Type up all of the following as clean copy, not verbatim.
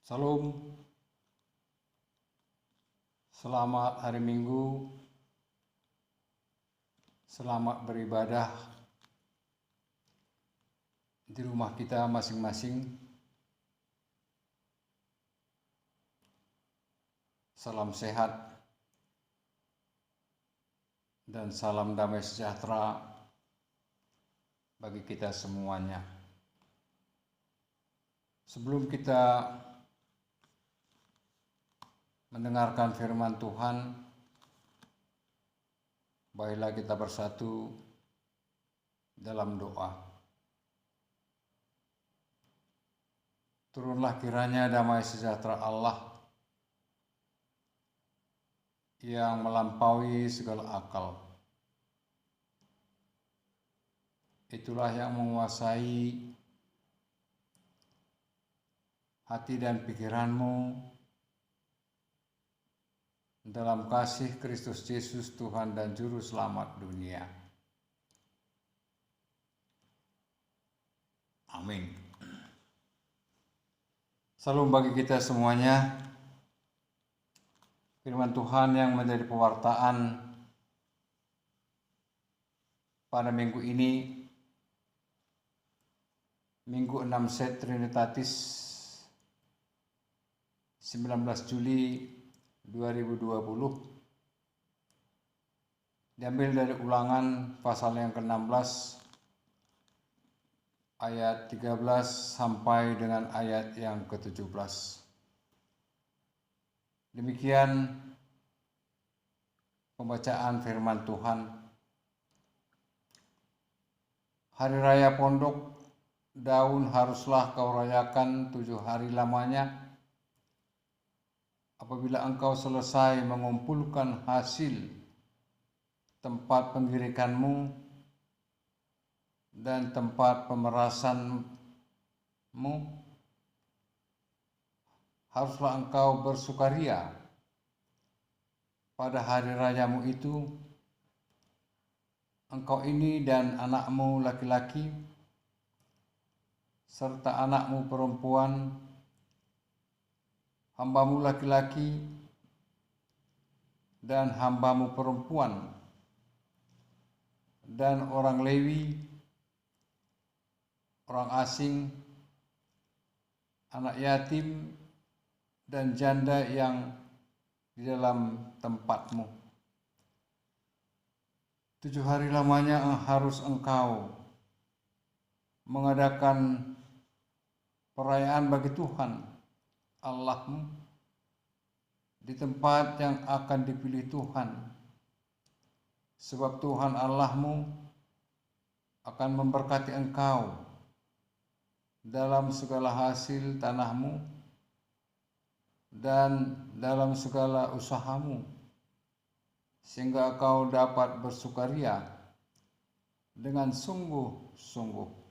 Salam, selamat hari Minggu, selamat beribadah di rumah kita masing-masing. Salam sehat dan salam damai sejahtera bagi kita semuanya. Sebelum kita mendengarkan firman Tuhan, baiklah kita bersatu dalam doa. Turunlah kiranya damai sejahtera Allah yang melampaui segala akal. Itulah yang menguasai hati dan pikiranmu dalam kasih Kristus Yesus Tuhan dan Juru Selamat dunia. Amin. Salam bagi kita semuanya. Firman Tuhan yang menjadi pewartaan pada minggu ini, Minggu 6 Set Trinitatis 19 Juli 2020, diambil dari Ulangan pasal yang ke-16 ayat 13 sampai dengan ayat yang ke-17. Demikian pembacaan firman Tuhan. Hari Raya Pondok Daun haruslah kau rayakan 7 hari lamanya. Apabila engkau selesai mengumpulkan hasil tempat penggirikanmu dan tempat pemerasanmu, haruslah engkau bersukaria pada hari rayamu itu. Engkau ini dan anakmu laki-laki serta anakmu perempuan, hambamu laki-laki dan hambamu perempuan, dan orang Lewi, orang asing, anak yatim, dan janda yang di dalam tempatmu. 7 hari lamanya harus engkau mengadakan perayaan bagi Tuhan Allahmu di tempat yang akan dipilih Tuhan, sebab Tuhan Allahmu akan memberkati engkau dalam segala hasil tanahmu dan dalam segala usahamu, sehingga kau dapat bersukaria dengan sungguh-sungguh.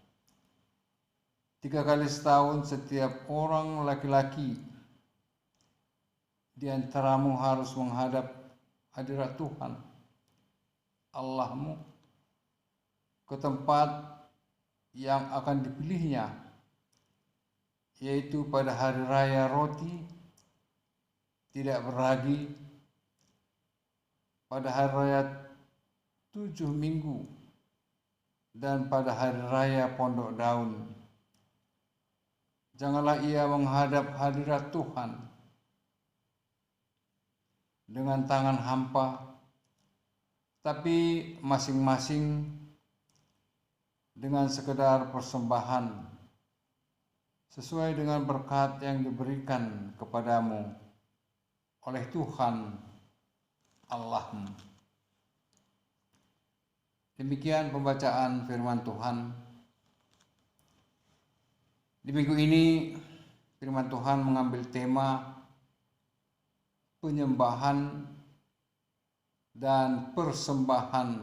3 kali setahun setiap orang laki-laki di antaramu harus menghadap hadirat Tuhan Allahmu ke tempat yang akan dipilihnya, yaitu pada hari raya roti tidak beragi, pada hari raya 7 minggu, dan pada hari raya Pondok Daun. Janganlah ia menghadap hadirat Tuhan dengan tangan hampa, tapi masing-masing dengan sekedar persembahan sesuai dengan berkat yang diberikan kepadamu oleh Tuhan Allahmu. Demikian pembacaan firman Tuhan. Di minggu ini firman Tuhan mengambil tema penyembahan dan persembahan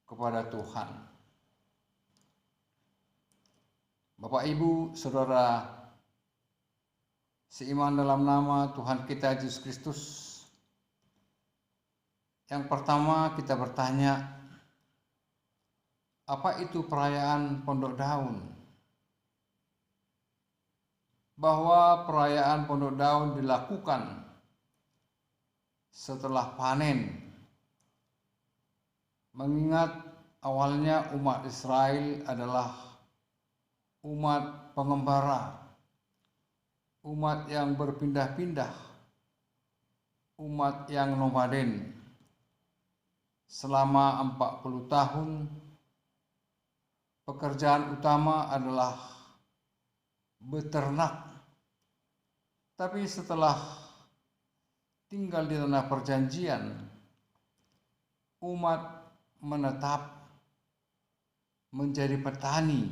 kepada Tuhan. Bapak, Ibu, Saudara seiman dalam nama Tuhan kita Yesus Kristus, yang pertama kita bertanya, apa itu perayaan Pondok Daun? bahwa perayaan Pondok Daun dilakukan setelah panen, mengingat awalnya umat Israel adalah umat pengembara, umat yang berpindah-pindah, umat yang nomaden. Selama 40 tahun, pekerjaan utama adalah beternak. Tapi setelah tinggal di tanah perjanjian, umat menetap menjadi petani.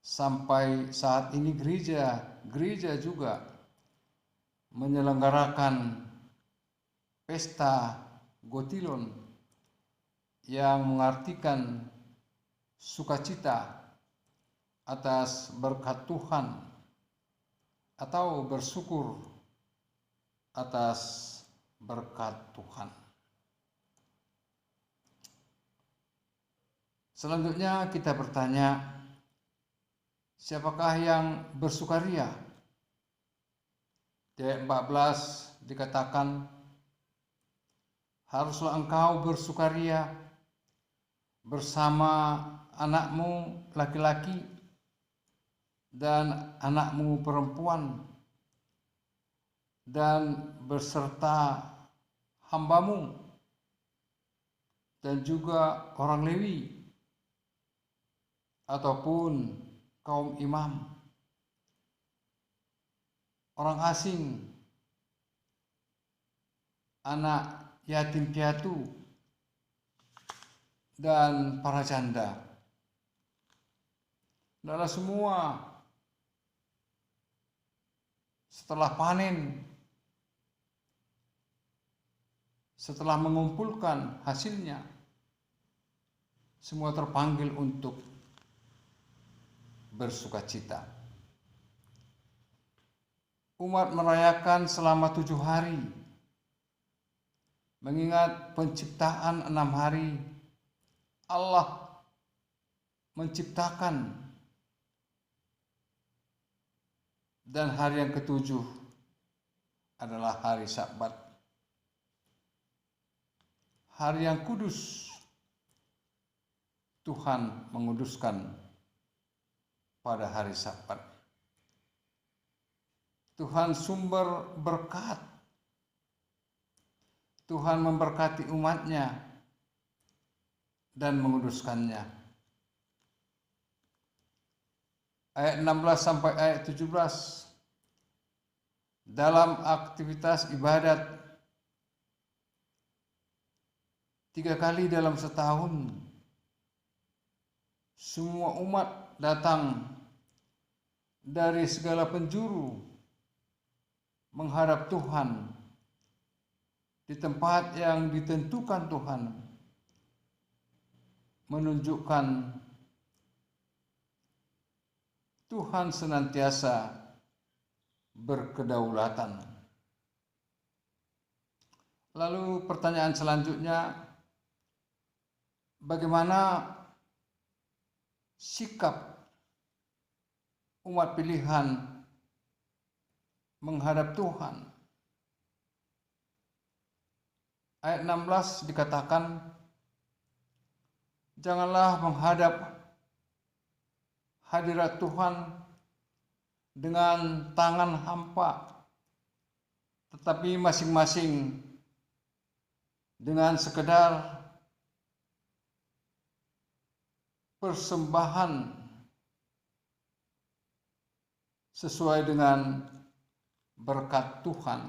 Sampai saat ini gereja juga menyelenggarakan pesta Gotilon yang mengartikan sukacita atas berkat Tuhan atau bersyukur atas berkat Tuhan. Selanjutnya kita bertanya, siapakah yang bersukaria? Di ayat 14 dikatakan, haruslah engkau bersukaria bersama anakmu laki-laki dan anakmu perempuan dan beserta hambamu dan juga orang Lewi ataupun kaum imam, orang asing, anak yatim piatu, dan para janda. Adalah semua setelah panen, setelah mengumpulkan hasilnya, semua terpanggil untuk bersukacita. Umat merayakan selama 7 hari, mengingat penciptaan 6 hari Allah menciptakan, dan hari yang ketujuh adalah hari Sabat, hari yang kudus. Tuhan menguduskan pada hari Sabat. Tuhan sumber berkat. Tuhan memberkati umatnya dan menguduskannya. Ayat 16 sampai ayat 17. Dalam aktivitas ibadat 3 kali dalam setahun, semua umat datang dari segala penjuru menghadap Tuhan di tempat yang ditentukan Tuhan, menunjukkan Tuhan senantiasa berkedaulatan. Lalu pertanyaan selanjutnya, bagaimana sikap umat pilihan menghadap Tuhan? Ayat 16 dikatakan, janganlah menghadap hadirat Tuhan dengan tangan hampa, tetapi masing-masing dengan sekedar persembahan sesuai dengan berkat Tuhan.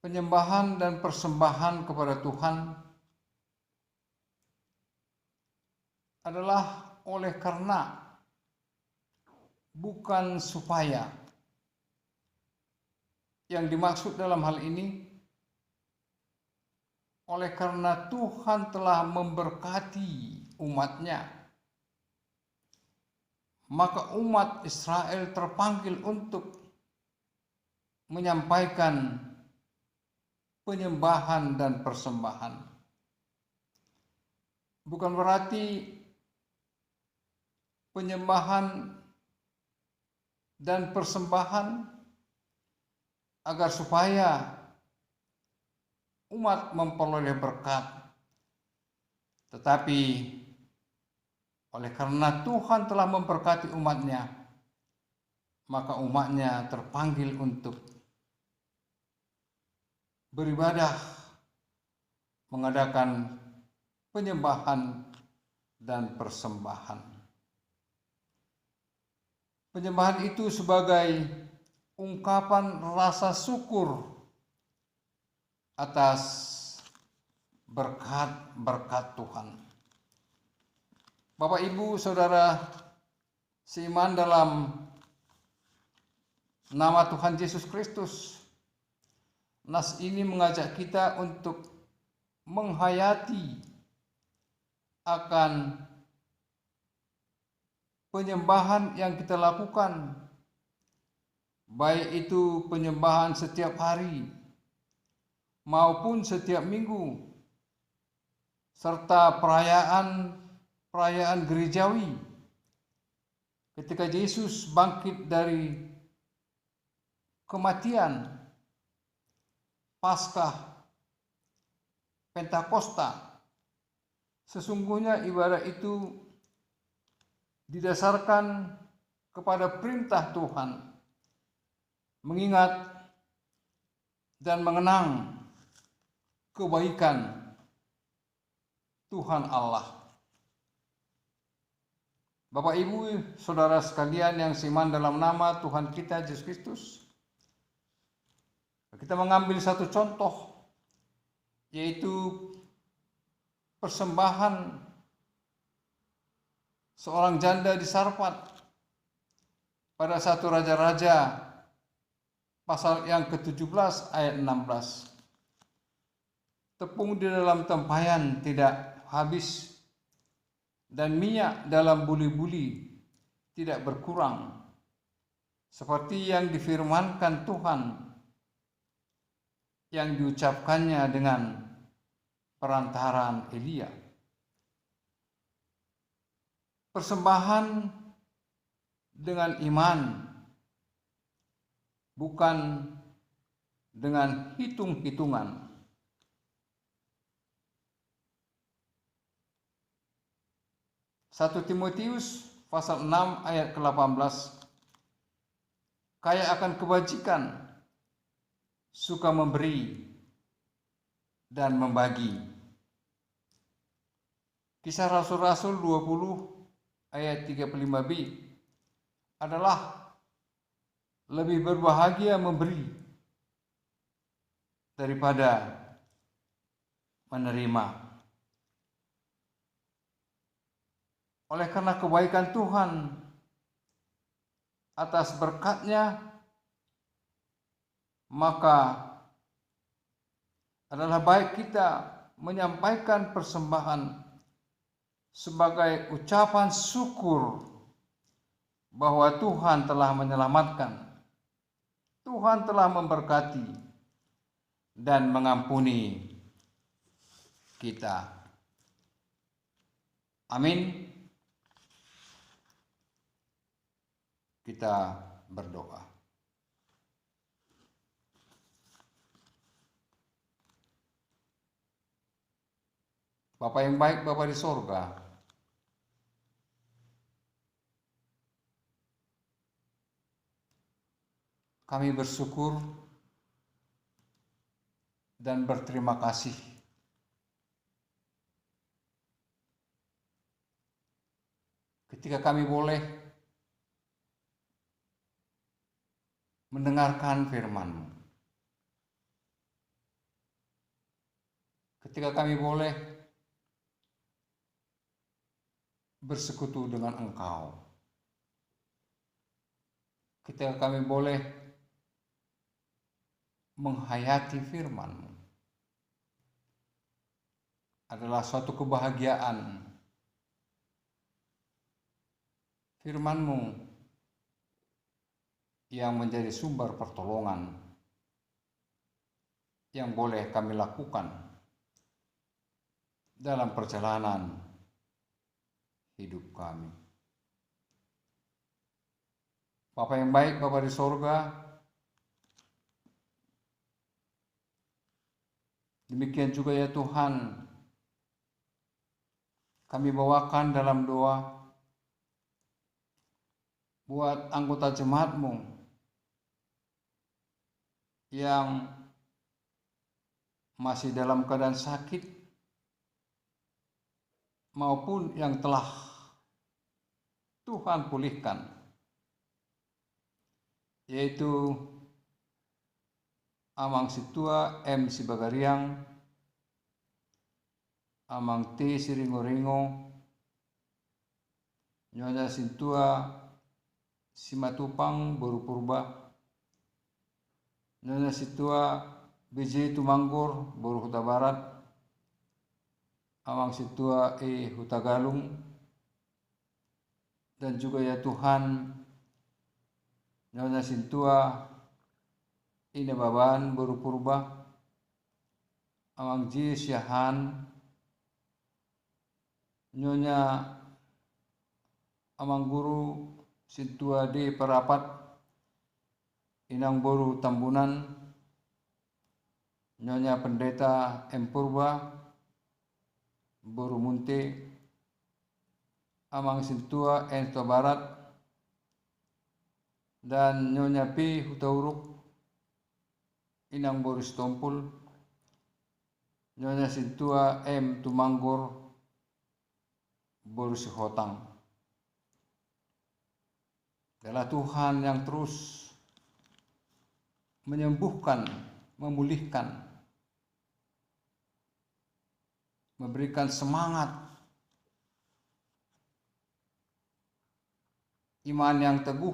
Penyembahan dan persembahan kepada Tuhan adalah oleh karena, bukan supaya. Yang dimaksud dalam hal ini, oleh karena Tuhan telah memberkati umatnya, maka umat Israel terpanggil untuk menyampaikan penyembahan dan persembahan. Bukan berarti penyembahan dan persembahan agar supaya umat memperoleh berkat. Tetapi oleh karena Tuhan telah memberkati umatnya, maka umatnya terpanggil untuk beribadah, mengadakan penyembahan dan persembahan. Penyembahan itu sebagai ungkapan rasa syukur atas berkat-berkat Tuhan. Bapak, Ibu, Saudara seiman dalam nama Tuhan Yesus Kristus, nas ini mengajak kita untuk menghayati akan penyembahan yang kita lakukan, baik itu penyembahan setiap hari maupun setiap minggu, serta perayaan gerejawi ketika Yesus bangkit dari kematian, Paskah, Pentakosta. Sesungguhnya ibadah itu didasarkan kepada perintah Tuhan, mengingat dan mengenang kebaikan Tuhan Allah. Bapak, Ibu, Saudara sekalian yang seiman dalam nama Tuhan kita Yesus Kristus, kita mengambil satu contoh, yaitu persembahan seorang janda di Sarfat pada satu Raja-Raja pasal yang ke-17 ayat 16. Tepung di dalam tempayan tidak habis, dan minyak dalam buli-buli tidak berkurang, seperti yang difirmankan Tuhan yang diucapkannya dengan perantaraan Elia. Persembahan dengan iman, bukan dengan hitung-hitungan. Satu Timotius pasal 6 ayat ke-18, kaya akan kebajikan, suka memberi dan membagi. Kisah Rasul-Rasul 20 ayat 35b adalah lebih berbahagia memberi daripada menerima. Oleh karena kebaikan Tuhan atas berkat-Nya, maka adalah baik kita menyampaikan persembahan sebagai ucapan syukur bahwa Tuhan telah menyelamatkan, Tuhan telah memberkati dan mengampuni kita. Amin. Kita berdoa. Bapa yang baik, Bapa di sorga, kami bersyukur dan berterima kasih ketika kami boleh mendengarkan firman-Mu, ketika kami boleh bersekutu dengan Engkau, ketika kami boleh menghayati firman-Mu, adalah suatu kebahagiaan. Firman-Mu yang menjadi sumber pertolongan yang boleh kami lakukan dalam perjalanan hidup kami. Bapa yang baik, Bapa di sorga, demikian juga ya Tuhan, kami bawakan dalam doa buat anggota jemaat-Mu yang masih dalam keadaan sakit maupun yang telah Tuhan pulihkan, yaitu Amang Situa M Sibagariang, Amang T Siringo-ringo, Nyonya Sintua Simatupang Boru Purba, Nyonya Situa BJ Tumanggor Boru Huta Barat, Amang Situa E Hutagalung, dan juga ya Tuhan Nyonya Sintua Ine Baban Boru Purba, Amang J Syahan, Nyonya Amang Guru Sintua D Parapat Inang Boru Tambunan, Nyonya Pendeta M Purba Boru Munte, Amang Sintua N Tua Barat, dan Nyonya P Hutauruk Inang Boru Stompul, Nyonya Sintua M Tumanggor Boru Sihotang. Adalah Tuhan yang terus menyembuhkan, memulihkan, memberikan semangat iman yang teguh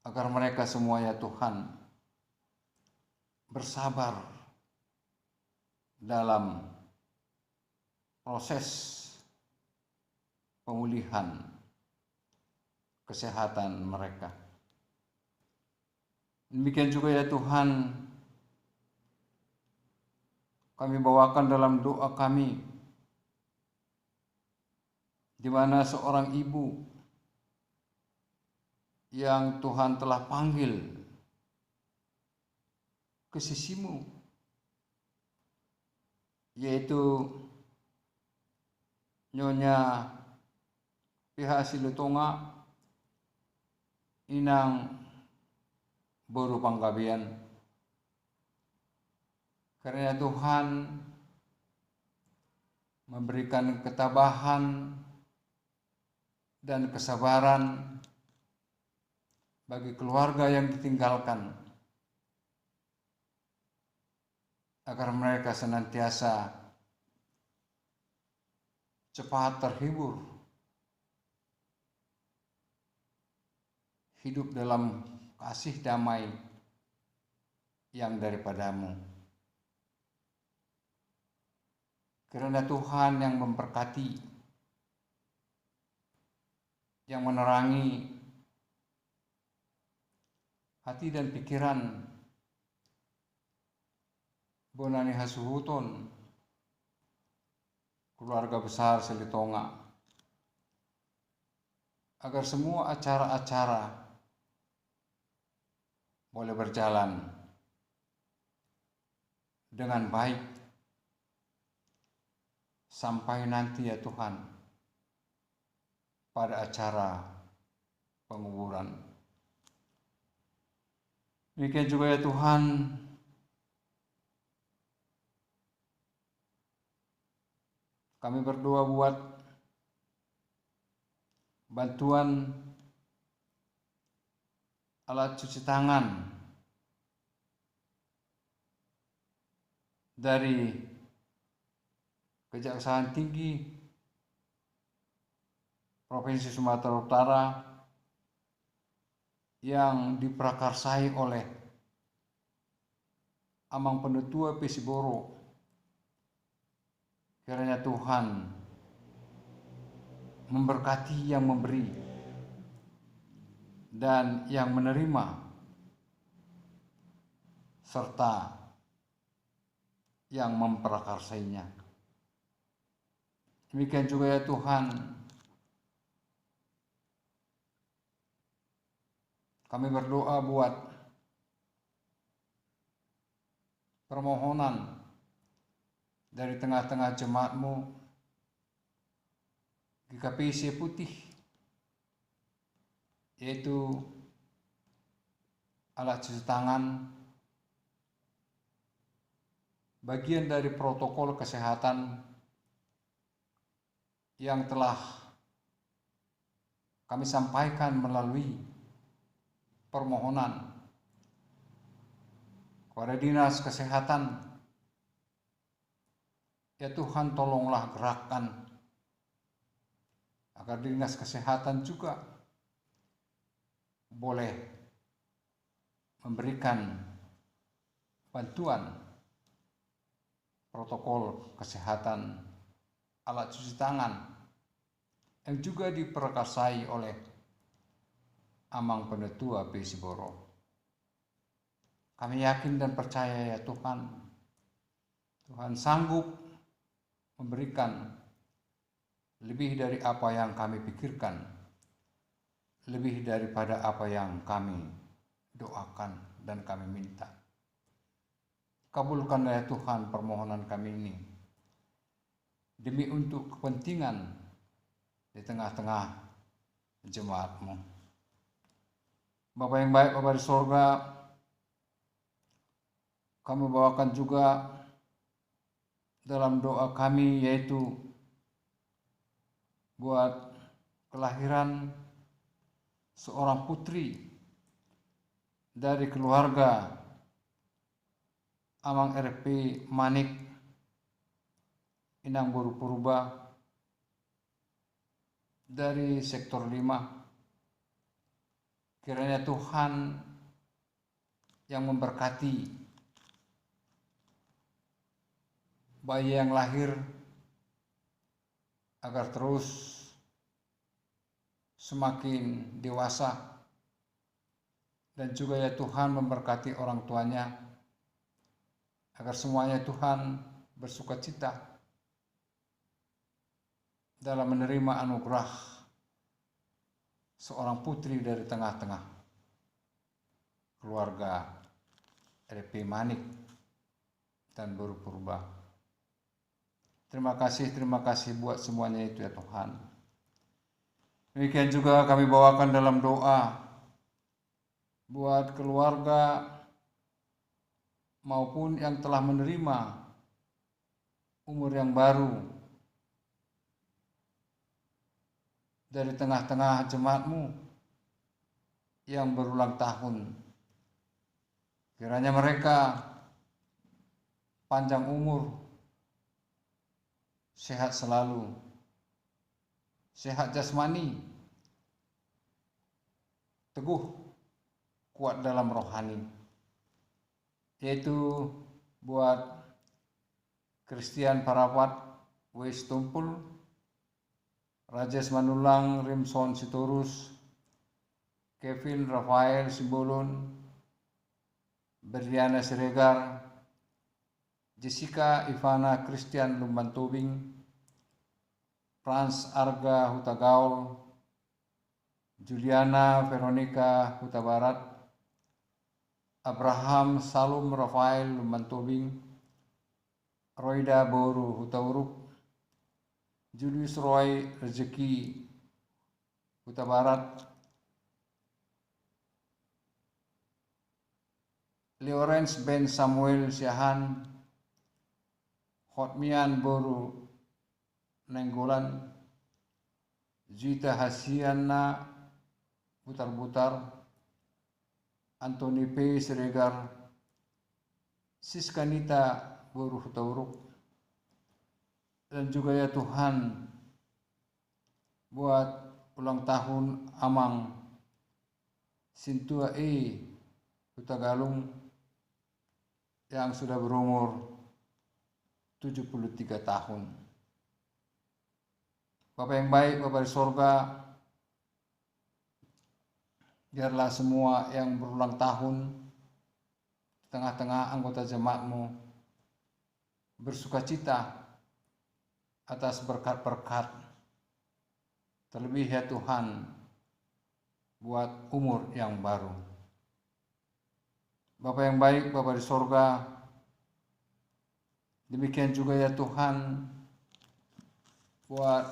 agar mereka semua ya Tuhan bersabar dalam proses pemulihan kesehatan mereka. Demikian juga ya Tuhan, kami bawakan dalam doa kami, di mana seorang ibu yang Tuhan telah panggil ke sisimu, yaitu Nyonya PH Silutonga Inang Boru Panggabean. Karena Tuhan memberikan ketabahan dan kesabaran bagi keluarga yang ditinggalkan, agar mereka senantiasa cepat terhibur, hidup dalam kasih damai yang daripadamu. Karena Tuhan yang memberkati, yang menerangi hati dan pikiran Bonani Hasuhuton, keluarga besar Selitonga, agar semua acara-acara boleh berjalan dengan baik sampai nanti ya Tuhan pada acara penguburan. Demikian juga ya Tuhan, kami berdoa buat bantuan alat cuci tangan dari Kejaksaan Tinggi Provinsi Sumatera Utara yang diprakarsai oleh Amang Pendetua Pesiboro. Kiranya Tuhan memberkati yang memberi dan yang menerima, serta yang memprakarsainya. Demikian juga ya Tuhan, kami berdoa buat permohonan dari tengah-tengah jemaat-Mu GKPC Putih, yaitu alat cuci tangan, bagian dari protokol kesehatan yang telah kami sampaikan melalui permohonan kepada Dinas Kesehatan. Ya Tuhan, tolonglah gerakkan agar Dinas Kesehatan juga boleh memberikan bantuan protokol kesehatan alat cuci tangan yang juga diperkasai oleh Amang Penetua Pesiboro. Kami yakin dan percaya ya Tuhan, Tuhan sanggup memberikan lebih dari apa yang kami pikirkan, lebih daripada apa yang kami doakan dan kami minta. Kabulkanlah ya Tuhan permohonan kami ini, demi untuk kepentingan di tengah-tengah jemaat-Mu. Bapa yang baik, Bapa di sorga, kami bawakan juga dalam doa kami, yaitu buat kelahiran seorang putri dari keluarga Amang RP Manik Inang Boru Purba dari sektor 5. Kiranya Tuhan yang memberkati bayi yang lahir agar terus semakin dewasa, dan juga ya Tuhan memberkati orang tuanya agar semuanya Tuhan bersukacita dalam menerima anugerah seorang putri dari tengah-tengah keluarga RP Manik dan Boru Purba. Terima kasih buat semuanya itu ya Tuhan. Demikian juga kami bawakan dalam doa buat keluarga maupun yang telah menerima umur yang baru dari tengah-tengah jemaat-Mu yang berulang tahun. Kiranya mereka panjang umur, sehat selalu, sehat jasmani, teguh, kuat dalam rohani. Yaitu buat Christian Parawat Wes Tumpul, Rajes Manulang Rimson Sitorus, Kevin Rafael Simbolon, Berliana Siregar, Jessica Ivana Christian Lumban Tobing, Frans Arga Huta Gaul, Juliana Veronica Huta Barat, Abraham Salum Rafael Lumban Tobing, Roida Boru Huta Uruk, Julius Roy Rezeki Huta Barat, Lawrence Ben Samuel Siahan, Hotmian Boru Nenggolan, Zita Hasiana Butar-Butar, Anthony P. Siregar, Siskanita Boru Huta Uruk, dan juga ya Tuhan buat ulang tahun Amang Sintua E. Huta Galung yang sudah berumur 73 tahun. Bapak yang baik, Bapak di sorga, biarlah semua yang berulang tahun di tengah-tengah anggota jemaat-Mu bersukacita atas berkat-berkat, terlebih ya Tuhan buat umur yang baru. Bapa yang baik, Bapa di sorga, demikian juga ya Tuhan, buat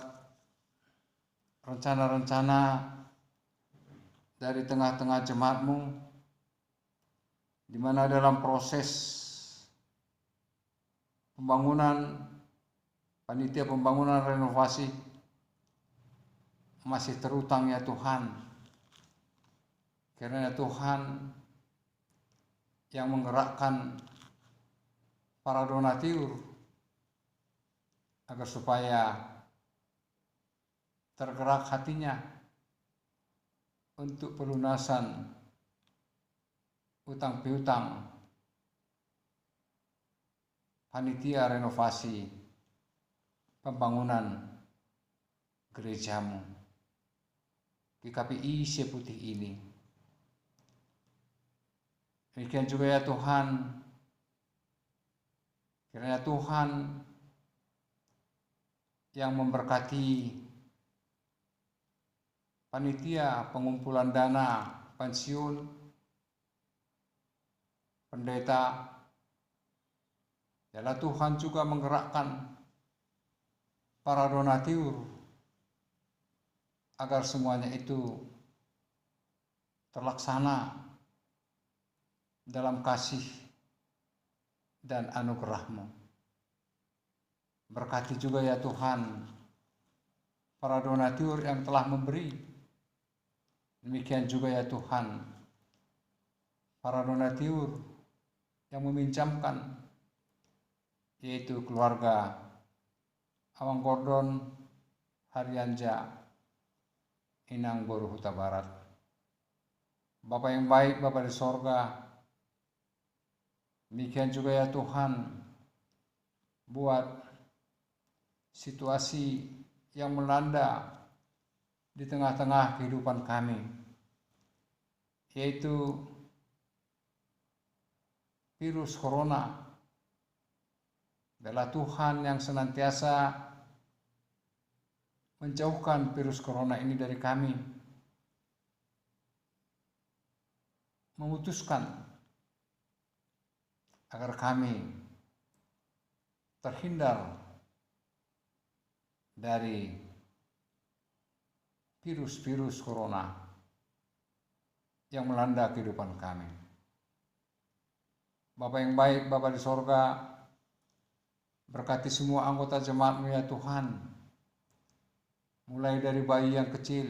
rencana-rencana dari tengah-tengah jemaat-Mu, di mana dalam proses pembangunan, panitia pembangunan renovasi masih terutang ya Tuhan. Karena Tuhan yang menggerakkan para donatur agar supaya tergerak hatinya untuk pelunasan utang piutang panitia renovasi pembangunan gerejamu GKPI Seputih ini. Demikian juga ya Tuhan, kiranya Tuhan yang memberkati panitia pengumpulan dana pensiun pendeta. Yalah Tuhan juga menggerakkan para donatur agar semuanya itu terlaksana dalam kasih dan anugerah-Mu. Berkati juga ya Tuhan para donatur yang telah memberi. Demikian juga ya Tuhan para donatur yang meminjamkan, yaitu keluarga Awang Gordon Haryanja Inang Boru Huta Barat. Bapa yang baik, Bapa di sorga, demikian juga ya Tuhan buat situasi yang melanda di tengah-tengah kehidupan kami, yaitu virus corona. Adalah Tuhan yang senantiasa menjauhkan virus corona ini dari kami, memutuskan agar kami terhindar dari virus-virus corona yang melanda kehidupan kami. Bapa yang baik, Bapa di sorga, berkati semua anggota jemaat-Mu ya Tuhan, mulai dari bayi yang kecil,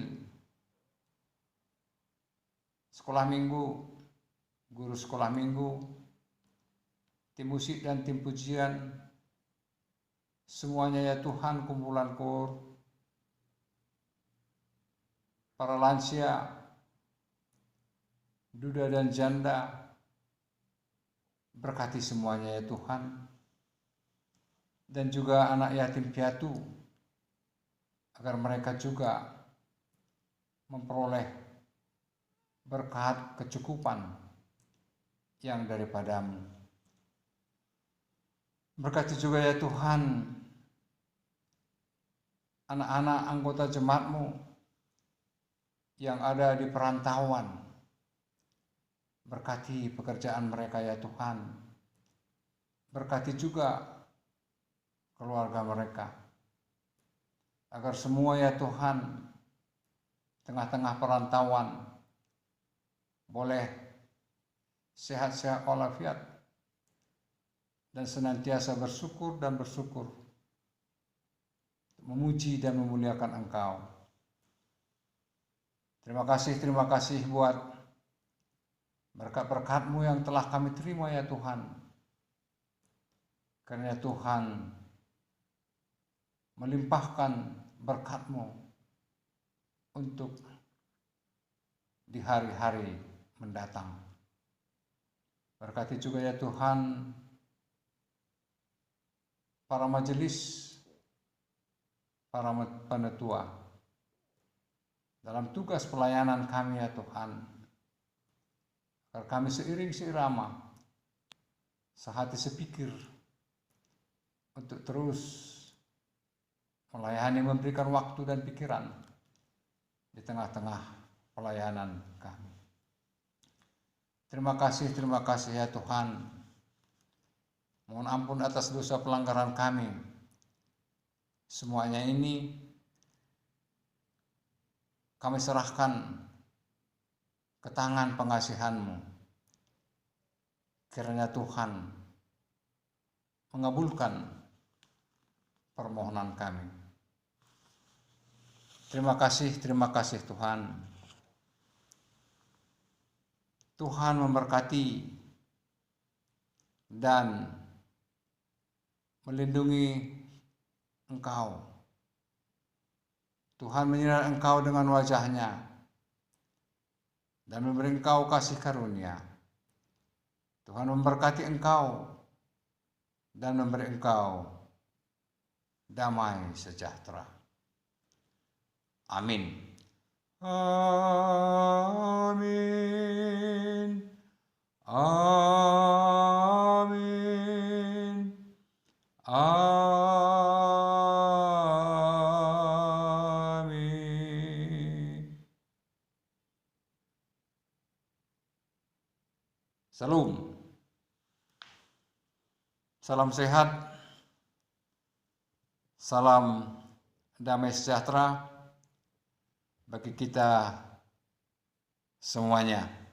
sekolah minggu, guru sekolah minggu, tim musik dan tim pujian, semuanya ya Tuhan, kumpulan kor, para lansia, duda dan janda, berkati semuanya ya Tuhan. Dan juga anak yatim piatu, agar mereka juga memperoleh berkat kecukupan yang daripada-Mu. Berkati juga ya Tuhan anak-anak anggota jemaat-Mu yang ada di perantauan. Berkati pekerjaan mereka ya Tuhan. Berkati juga keluarga mereka, agar semua ya Tuhan tengah-tengah perantauan boleh sehat-sehat walafiat dan senantiasa bersyukur dan bersyukur, memuji dan memuliakan Engkau. Terima kasih buat berkat-berkat-Mu yang telah kami terima ya Tuhan. Karena Tuhan melimpahkan berkat-Mu untuk di hari-hari mendatang. Berkati juga ya Tuhan para majelis, para penetua dalam tugas pelayanan kami ya Tuhan, agar kami seiring seirama, sehati sepikir untuk terus melayani, memberikan waktu dan pikiran di tengah-tengah pelayanan kami. Terima kasih ya Tuhan. Mohon ampun atas dosa pelanggaran kami. Semuanya ini kami serahkan ke tangan pengasihan-Mu. Kiranya Tuhan mengabulkan permohonan kami. Terima kasih Tuhan. Tuhan memberkati dan melindungi engkau. Tuhan menyinari engkau dengan wajah-Nya dan memberi engkau kasih karunia. Tuhan memberkati engkau dan memberi engkau damai sejahtera. Amin. Amin. Amin. Amin. Salam. Salam sehat. Salam damai sejahtera bagi kita semuanya.